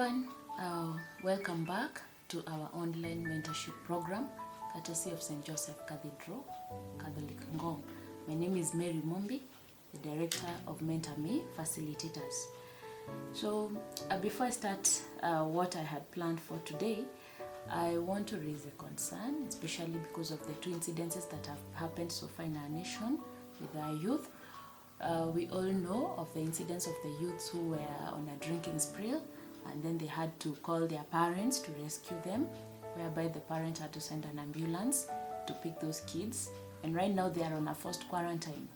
everyone, welcome back to our online mentorship program courtesy of St. Joseph Cathedral, Catholic Ngong. My name is Mary Mombi, the director of Mentor Me Facilitators. So before I start what I had planned for today, I want to raise a concern, especially because of the two incidences that have happened so far in our nation with our youth. We all know of the incidents of the youths who were on a drinking spree, and then they had to call their parents to rescue them, whereby the parent had to send an ambulance to pick those kids. And right now they are on a forced quarantine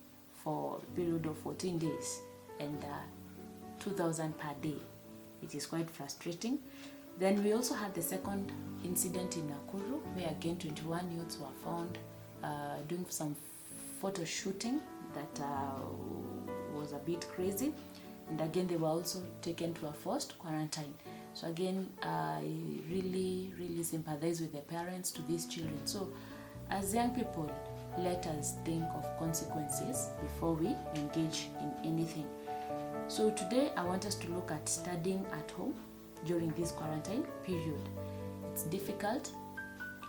for a period of 14 days and 2,000 per day. It is quite frustrating. Then we also had the second incident in Nakuru, where again 21 youths were found doing some photo shooting that was a bit crazy, and again they were also taken to a forced quarantine. So again, I really sympathize with the parents to these children. So as young people, let us think of consequences before we engage in anything. So today I want us to look at studying at home during this quarantine period. It's difficult.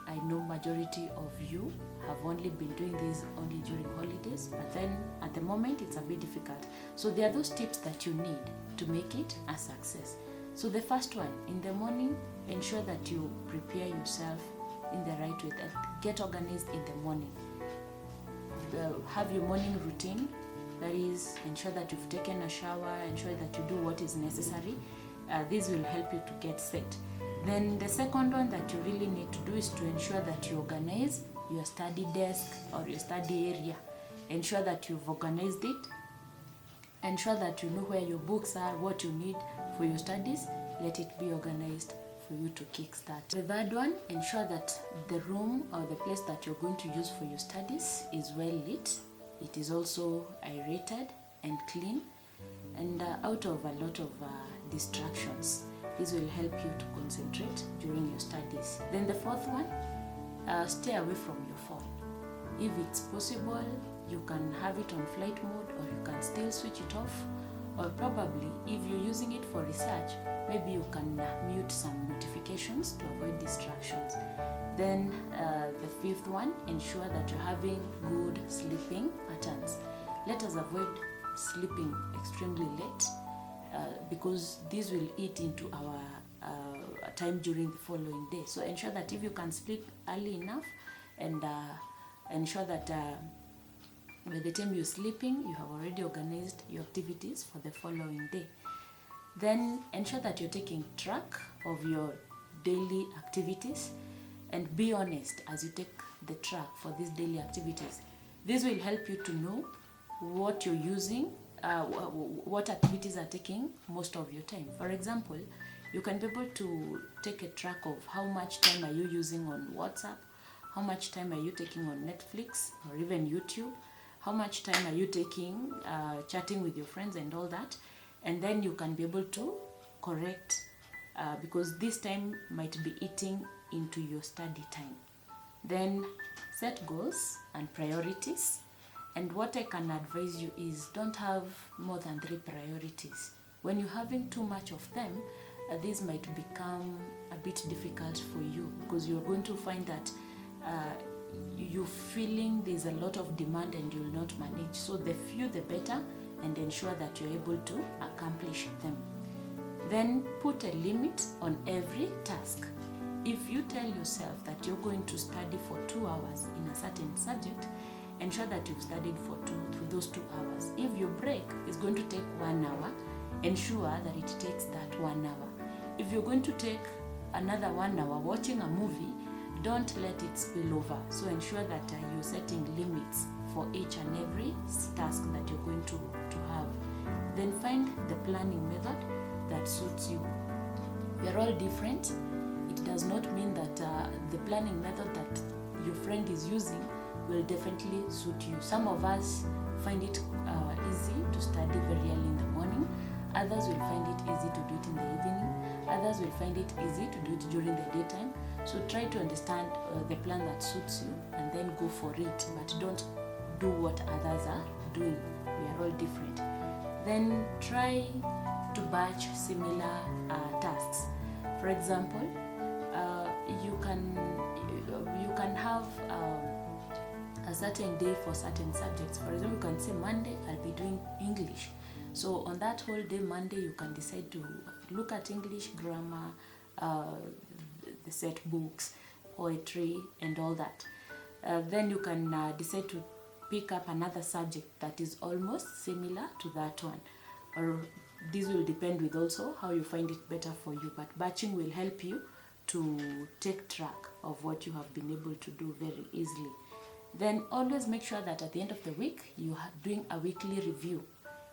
I know majority of you have only been doing this only during holidays, but then at the moment it's a bit difficult. So there are those tips that you need to make it a success. So the first one, in the morning, ensure that you prepare yourself in the right way, get organized in the morning. Have your morning routine, that is, ensure that you've taken a shower, ensure that you do what is necessary. This will help you to get set. Then the second one that you really need to do is to ensure that you organize your study desk or your study area. Ensure that you've organized it. Ensure that you know where your books are, what you need for your studies. Let it be organized for you to kickstart. The third one, ensure that the room or the place that you're going to use for your studies is well lit. It is also aerated and clean and out of a lot of distractions. This will help you to concentrate during your studies. Then the fourth one, stay away from your phone. If it's possible, you can have it on flight mode, or you can still switch it off, or probably if you're using it for research, maybe you can mute some notifications to avoid distractions. Then the fifth one, ensure that you're having good sleeping patterns. Let us avoid sleeping extremely late, because this will eat into our time during the following day. So ensure that if you can sleep early enough, and ensure that by the time you're sleeping, you have already organized your activities for the following day. Then ensure that you're taking track of your daily activities, and be honest as you take the track for these daily activities. This will help you to know what you're using, what activities are taking most of your time. For example, you can be able to take a track of how much time are you using on WhatsApp, how much time are you taking on Netflix or even YouTube, how much time are you taking chatting with your friends and all that, and then you can be able to correct because this time might be eating into your study time. Then set goals and priorities. And what I can advise you is don't have more than 3 priorities. When you're having too much of them, this might become a bit difficult for you, because you're going to find that you're feeling there's a lot of demand and you'll not manage. So the few the better, and ensure that you're able to accomplish them. Then put a limit on every task. If you tell yourself that you're going to study for 2 hours in a certain subject, ensure that you've studied for those 2 hours. If your break is going to take 1 hour, ensure that it takes that 1 hour. If you're going to take another 1 hour watching a movie, don't let it spill over. So ensure that you're setting limits for each and every task that you're going to have. Then find the planning method that suits you. We are all different. It does not mean that the planning method that your friend is using will definitely suit you. Some of us find it easy to study very early in the morning. Others will find it easy to do it in the evening. Others will find it easy to do it during the daytime. So try to understand the plan that suits you and then go for it. But don't do what others are doing. We are all different. Then try to batch similar tasks. For example, you can have a certain day for certain subjects. For example, you can say Monday I'll be doing English. So on that whole day, Monday, you can decide to look at English, grammar, the set books, poetry, and all that. Then you can decide to pick up another subject that is almost similar to that one. Or this will depend with also how you find it better for you. But batching will help you to take track of what you have been able to do very easily. Then always make sure that at the end of the week, you are doing a weekly review.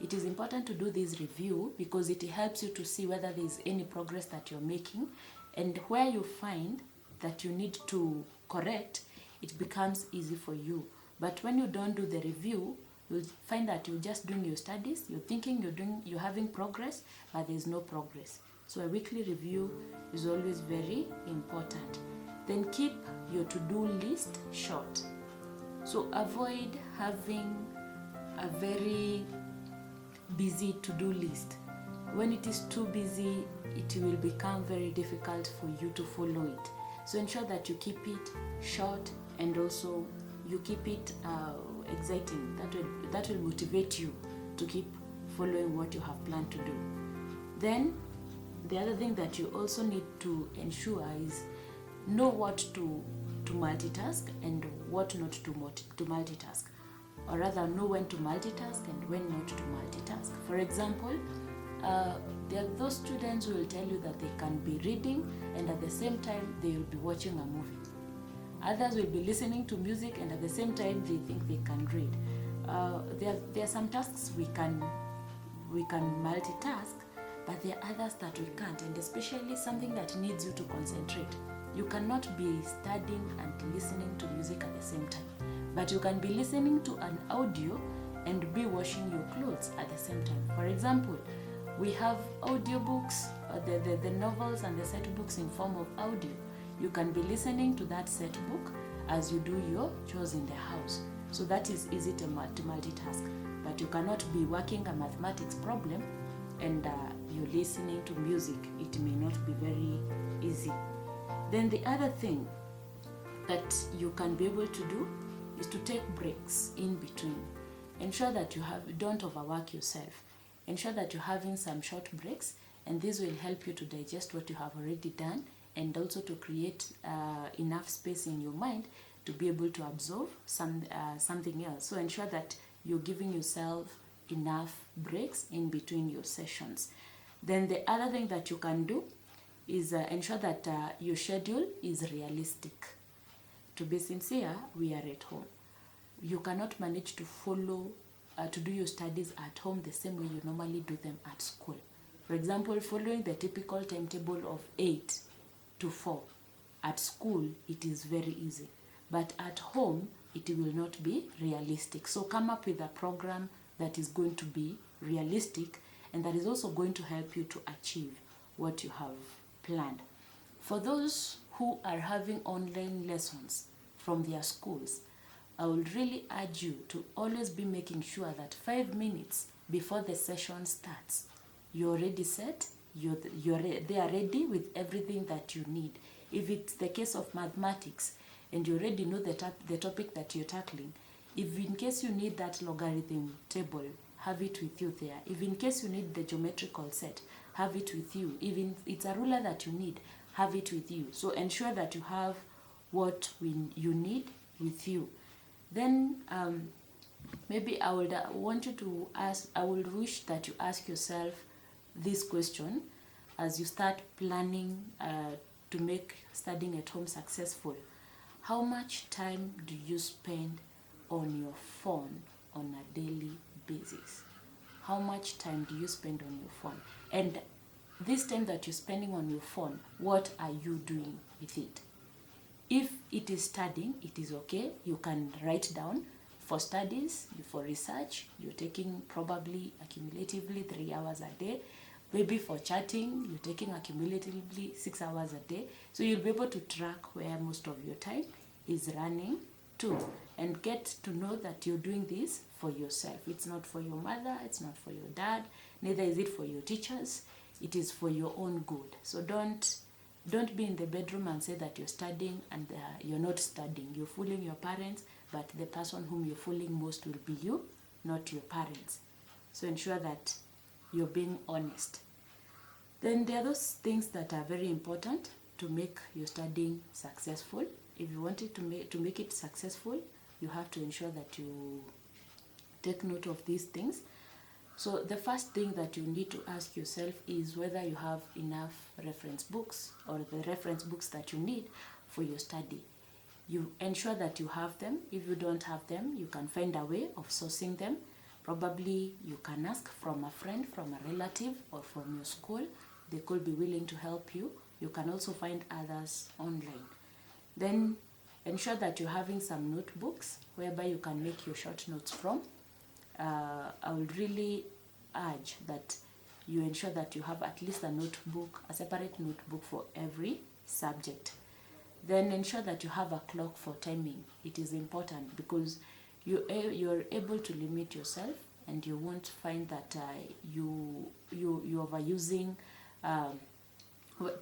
It is important to do this review because it helps you to see whether there is any progress that you're making, and where you find that you need to correct, it becomes easy for you. But when you don't do the review, you'll find that you're just doing your studies, you're thinking you're having progress, but there's no progress. So a weekly review is always very important. Then keep your to-do list short. So avoid having a very busy to-do list. When it is too busy, it will become very difficult for you to follow it. So ensure that you keep it short, and also you keep it exciting. That will motivate you to keep following what you have planned to do. Then the other thing that you also need to ensure is know what to multitask and what not to multitask, or rather know when to multitask and when not to multitask. For example, there are those students who will tell you that they can be reading and at the same time they will be watching a movie. Others will be listening to music and at the same time they think they can read. There are some tasks we can multitask, but there are others that we can't, and especially something that needs you to concentrate. You cannot be studying and listening to music at the same time, but you can be listening to an audio and be washing your clothes at the same time. For example, we have audiobooks, the novels and the set books in form of audio. You can be listening to that set book as you do your chores in the house. So that is easy to multitask, but you cannot be working a mathematics problem and you're listening to music. It may not be very easy. Then the other thing that you can be able to do is to take breaks in between. Ensure that you don't overwork yourself. Ensure that you're having some short breaks, and this will help you to digest what you have already done, and also to create enough space in your mind to be able to absorb something else. So ensure that you're giving yourself enough breaks in between your sessions. Then the other thing that you can do is ensure that your schedule is realistic. To be sincere, we are at home. You cannot manage to follow, to do your studies at home the same way you normally do them at school. For example, following the typical timetable of 8 to 4. At school, it is very easy. But at home, it will not be realistic. So come up with a program that is going to be realistic and that is also going to help you to achieve what you have planned. For those who are having online lessons from their schools, I would really urge you to always be making sure that 5 minutes before the session starts, you're already set, they are ready with everything that you need. If it's the case of mathematics and you already know the topic that you're tackling, if in case you need that logarithm table, have it with you there. If in case you need the geometrical set, have it with you. Even it's a ruler that you need, have it with you. So ensure that you have what you need with you. Then maybe I would wish that you ask yourself this question as you start planning to make studying at home successful. How much time do you spend on your phone on a daily basis? How much time do you spend on your phone? And this time that you're spending on your phone, what are you doing with it? If it is studying, it is okay. You can write down. For studies, for research, you're taking probably accumulatively 3 hours a day. Maybe for chatting, you're taking accumulatively 6 hours a day. So you'll be able to track where most of your time is running to. and get to know that you're doing this for yourself. It's not for your mother, it's not for your dad, neither is it for your teachers. It is for your own good. So don't be in the bedroom and say that you're studying and you're not studying. You're fooling your parents, but the person whom you're fooling most will be you, not your parents. So ensure that you're being honest. Then there are those things that are very important to make your studying successful. If you want it to make it successful, you have to ensure that you take note of these things. So the first thing that you need to ask yourself is whether you have enough reference books or the reference books that you need for your study. You ensure that you have them. If you don't have them, you can find a way of sourcing them. Probably you can ask from a friend, from a relative, or from your school. They could be willing to help you. You can also find others online. Then ensure that you're having some notebooks whereby you can make your short notes from. I would really urge that you ensure that you have at least a notebook, a separate notebook for every subject. Then ensure that you have a clock for timing. It is important because you're able to limit yourself, and you won't find that you overusing,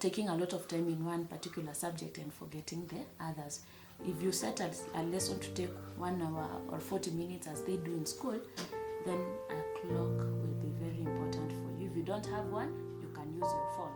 taking a lot of time in one particular subject and forgetting the others. If you set a lesson to take 1 hour or 40 minutes as they do in school, then a clock will be very important for you. If you don't have one, you can use your phone.